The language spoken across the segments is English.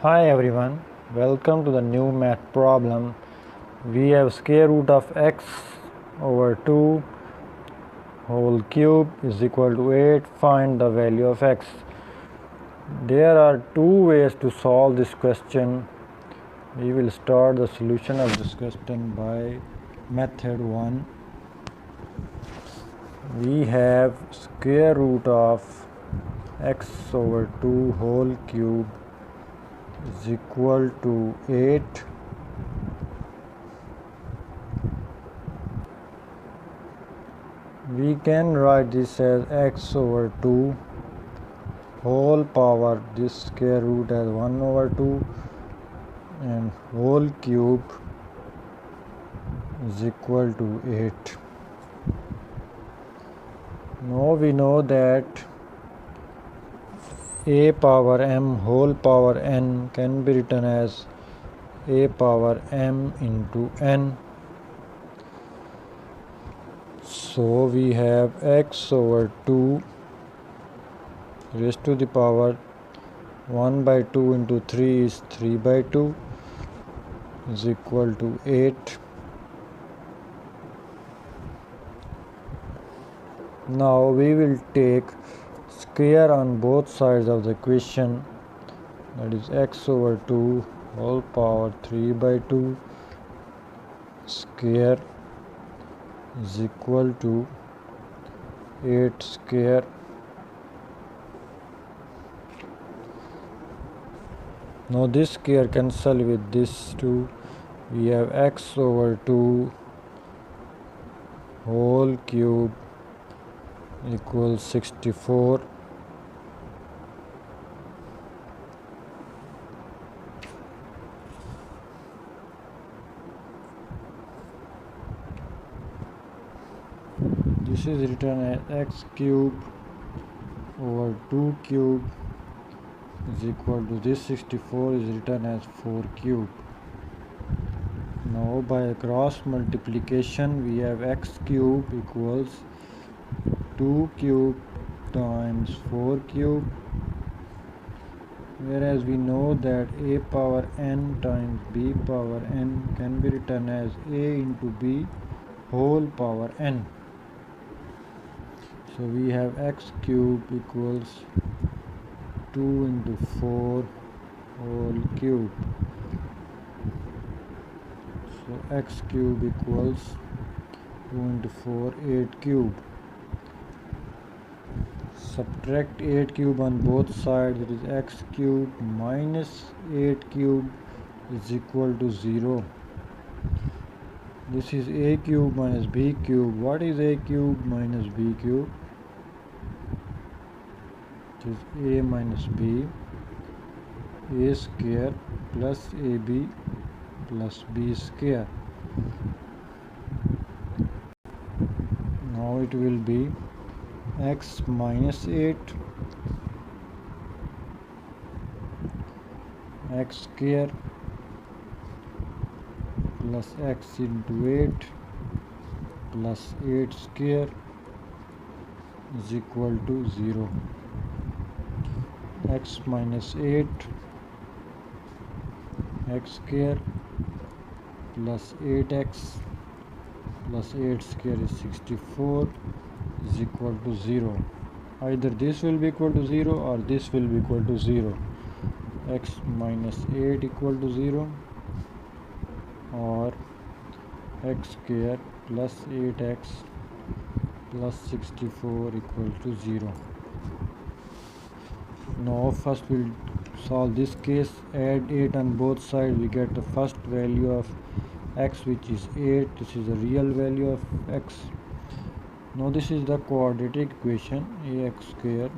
Hi everyone, welcome to the new math problem. We have square root of x over 2 whole cube is equal to 8. Find the value of x. There are two ways to solve this question. We will start the solution of this question by method 1. We have square root of x over 2 whole cube is equal to 8. We can write this as x over 2 whole power this square root as 1 over 2 and whole cube is equal to 8. Now we know that a power m whole power n can be written as a power m into n. So we have x over 2 raised to the power 1 by 2 into 3 is 3 by 2 is equal to 8. Now we will take square on both sides of the equation, that is x over 2 whole power 3 by 2 square is equal to 8 square. Now this square cancel with this 2. We have x over 2 whole cube equals 64. This is written as x cube over 2 cube is equal to this 64 is written as 4 cube. Now by cross multiplication we have x cube equals 2 cube times 4 cube, whereas we know that a power n times b power n can be written as a into b whole power n. So we have x cube equals 2 into 4 whole cube. So x cube equals 2 into 4 8 cube. Subtract 8 cube on both sides, it is x cube minus 8 cube is equal to 0. This is a cube minus b cube. What is a cube minus b cube? It is a minus b, a square plus ab plus b square. Now it will be x minus 8 x square plus x into 8 plus 8 square is equal to 0. X minus 8 x square plus 8x plus 8 square is 64 is equal to 0. Either this will be equal to 0 or this will be equal to 0. X minus 8 equal to 0 or x square plus 8x plus 64 equal to 0. Now first we'll solve this case. Add 8 on both sides, we get the first value of x, which is 8. This is the real value of x. Now this is the quadratic equation, ax square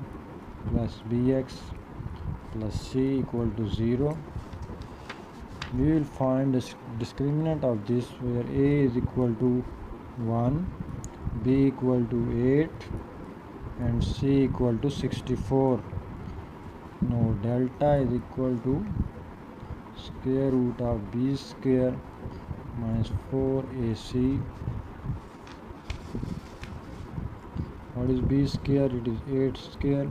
plus bx plus c equal to 0. We will find the discriminant of this, where a is equal to 1, b equal to 8 and c equal to 64. Now delta is equal to square root of b square minus 4ac. What is b square? It is 8 square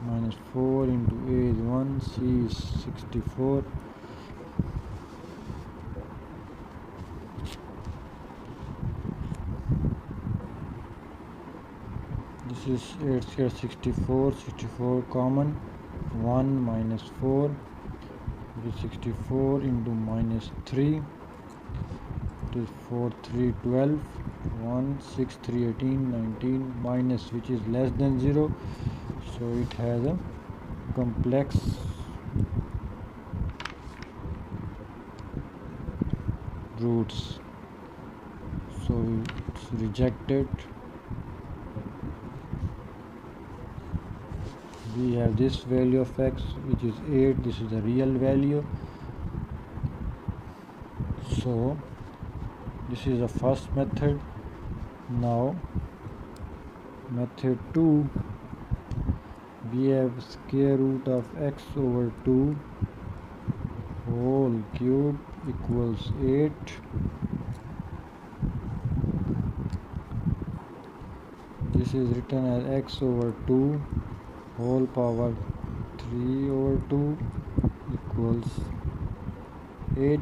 minus 4 into A is 1, C is 64. This is 8 square 64, 64 common, 1 minus 4, which is 64 into minus 3, it is 4, 3, 12, 1, 6, 3, 18, 19, minus which is less than 0, so it has a complex roots, so it's rejected. We have this value of x, which is 8. This is the real value. So this is the first method. Now method 2, we have square root of x over 2 whole cube equals 8. This is written as x over 2 whole power 3 over 2 equals 8.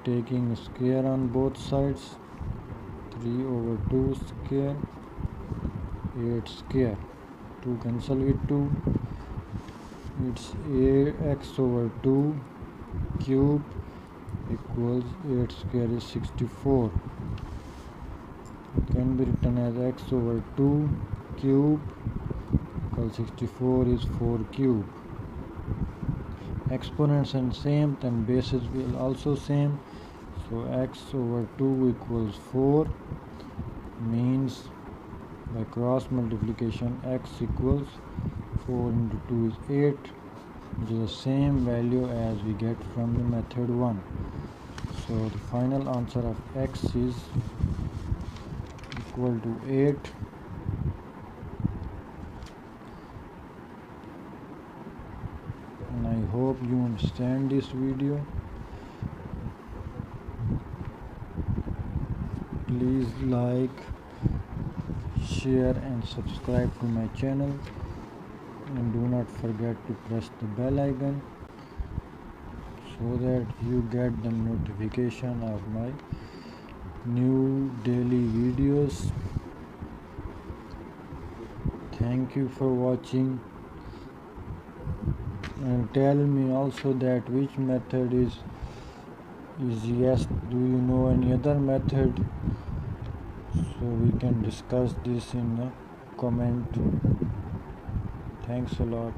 Taking a square on both sides, 3 over 2 square, 8 square. 2 cancel with 2. It's x over 2 cube equals 8 square is 64. Can be written as x over 2 cube equals 64 is 4 cube. Exponents and same, then bases will also same. So x over 2 equals 4 means by cross multiplication x equals 4 into 2 is 8, which is the same value as we get from the method 1. So the final answer of x is equal to 8. And I hope you understand this video. Please like, share and subscribe to my channel, and do not forget to press the bell icon so that you get the notification of my new daily videos. Thank you for watching, and tell me also that which method is easiest. Do you know any other method? So we can discuss this in the comment. Thanks a lot.